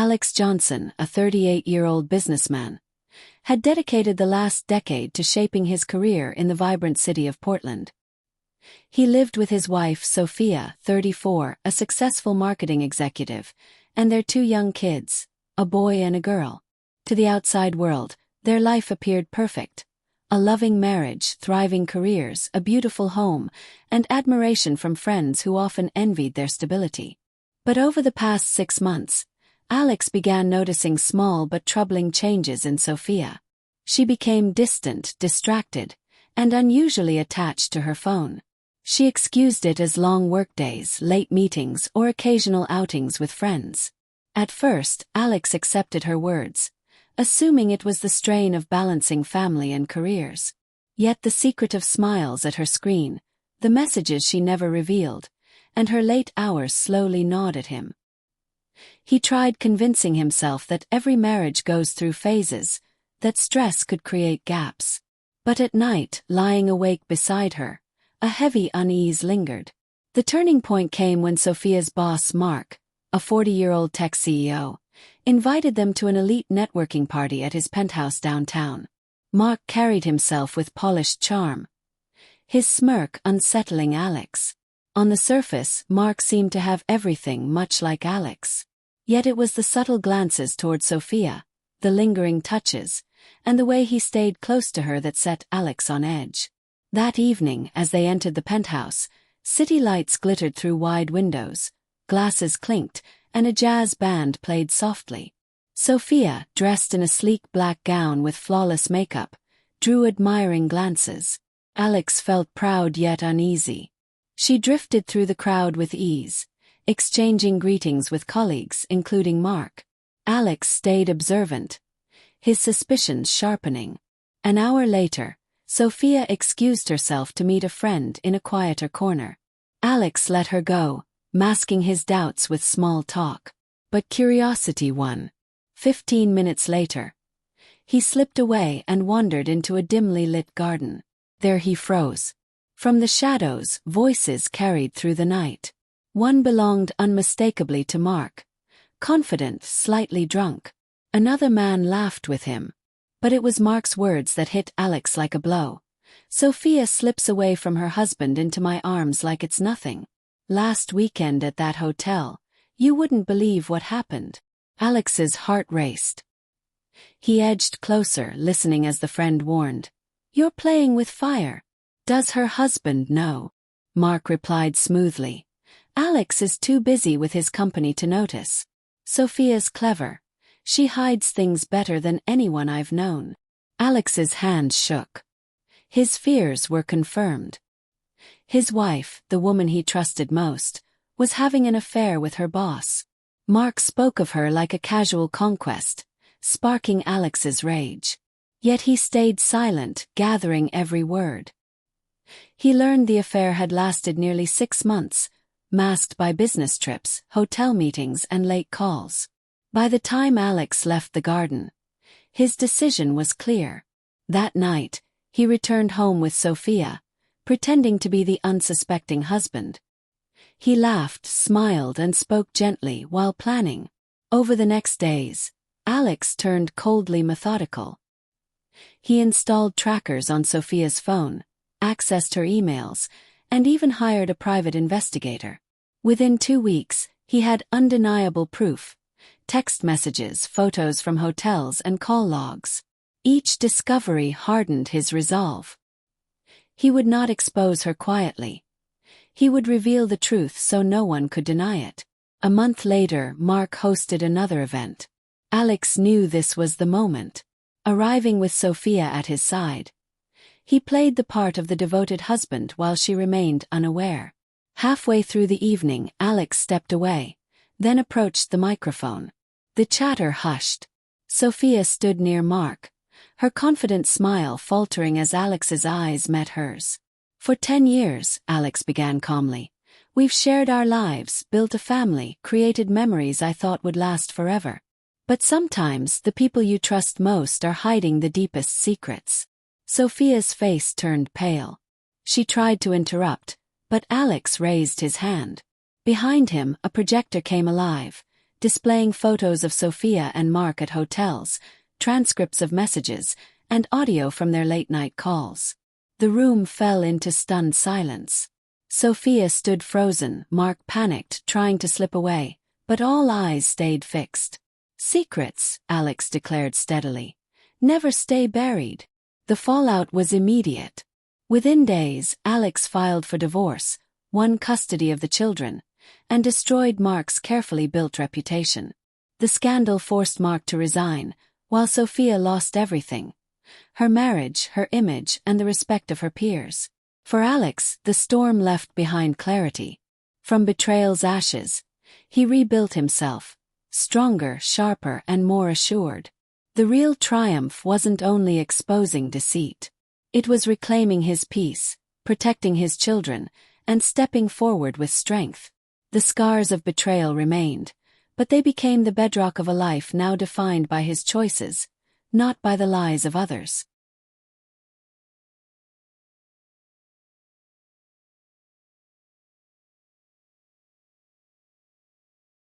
Alex Johnson, a 38-year-old businessman, had dedicated the last decade to shaping his career in the vibrant city of Portland. He lived with his wife, Sophia, 34, a successful marketing executive, and their 2 young kids, a boy and a girl. To the outside world, their life appeared perfect. A loving marriage, thriving careers, a beautiful home, and admiration from friends who often envied their stability. But over the past 6 months, Alex began noticing small but troubling changes in Sophia. She became distant, distracted, and unusually attached to her phone. She excused it as long workdays, late meetings, or occasional outings with friends. At first, Alex accepted her words, assuming it was the strain of balancing family and careers. Yet the secret of smiles at her screen, the messages she never revealed, and her late hours slowly gnawed at him. He tried convincing himself that every marriage goes through phases, that stress could create gaps. But at night, lying awake beside her, a heavy unease lingered. The turning point came when Sophia's boss, Mark, a 40-year-old tech CEO, invited them to an elite networking party at his penthouse downtown. Mark carried himself with polished charm, his smirk unsettling Alex. On the surface, Mark seemed to have everything much like Alex. Yet it was the subtle glances toward Sophia, the lingering touches, and the way he stayed close to her that set Alex on edge. That evening, as they entered the penthouse, city lights glittered through wide windows, glasses clinked, and a jazz band played softly. Sophia, dressed in a sleek black gown with flawless makeup, drew admiring glances. Alex felt proud yet uneasy. She drifted through the crowd with ease, exchanging greetings with colleagues, including Mark. Alex stayed observant, his suspicions sharpening. An hour later, Sophia excused herself to meet a friend in a quieter corner. Alex let her go, masking his doubts with small talk. But curiosity won. 15 minutes later, he slipped away and wandered into a dimly lit garden. There he froze. From the shadows, voices carried through the night. One belonged unmistakably to Mark, confident, slightly drunk. Another man laughed with him. But it was Mark's words that hit Alex like a blow. Sophia slips away from her husband into my arms like it's nothing. Last weekend at that hotel, you wouldn't believe what happened. Alex's heart raced. He edged closer, listening as the friend warned. You're playing with fire. Does her husband know? Mark replied smoothly. Alex is too busy with his company to notice. Sophia's clever. She hides things better than anyone I've known. Alex's hands shook. His fears were confirmed. His wife, the woman he trusted most, was having an affair with her boss. Mark spoke of her like a casual conquest, sparking Alex's rage. Yet he stayed silent, gathering every word. He learned the affair had lasted nearly 6 months, masked by business trips, hotel meetings, and late calls. By the time Alex left the garden, his decision was clear. That night, he returned home with Sophia, pretending to be the unsuspecting husband. He laughed, smiled, and spoke gently while planning. Over the next days, Alex turned coldly methodical. He installed trackers on Sophia's phone, accessed her emails, and even hired a private investigator. Within 2 weeks, he had undeniable proof: text messages, photos from hotels, and call logs. Each discovery hardened his resolve. He would not expose her quietly. He would reveal the truth so no one could deny it. A month later, Mark hosted another event. Alex knew this was the moment. Arriving with Sophia at his side, he played the part of the devoted husband while she remained unaware. Halfway through the evening, Alex stepped away, then approached the microphone. The chatter hushed. Sophia stood near Mark, her confident smile faltering as Alex's eyes met hers. For 10 years, Alex began calmly, we've shared our lives, built a family, created memories I thought would last forever. But sometimes the people you trust most are hiding the deepest secrets. Sophia's face turned pale. She tried to interrupt, but Alex raised his hand. Behind him, a projector came alive, displaying photos of Sophia and Mark at hotels, transcripts of messages, and audio from their late-night calls. The room fell into stunned silence. Sophia stood frozen, Mark panicked, trying to slip away, but all eyes stayed fixed. "Secrets," Alex declared steadily, "never stay buried." The fallout was immediate. Within days, Alex filed for divorce, won custody of the children, and destroyed Mark's carefully built reputation. The scandal forced Mark to resign, while Sophia lost everything: her marriage, her image, and the respect of her peers. For Alex, the storm left behind clarity. From betrayal's ashes, he rebuilt himself, stronger, sharper, and more assured. The real triumph wasn't only exposing deceit. It was reclaiming his peace, protecting his children, and stepping forward with strength. The scars of betrayal remained, but they became the bedrock of a life now defined by his choices, not by the lies of others.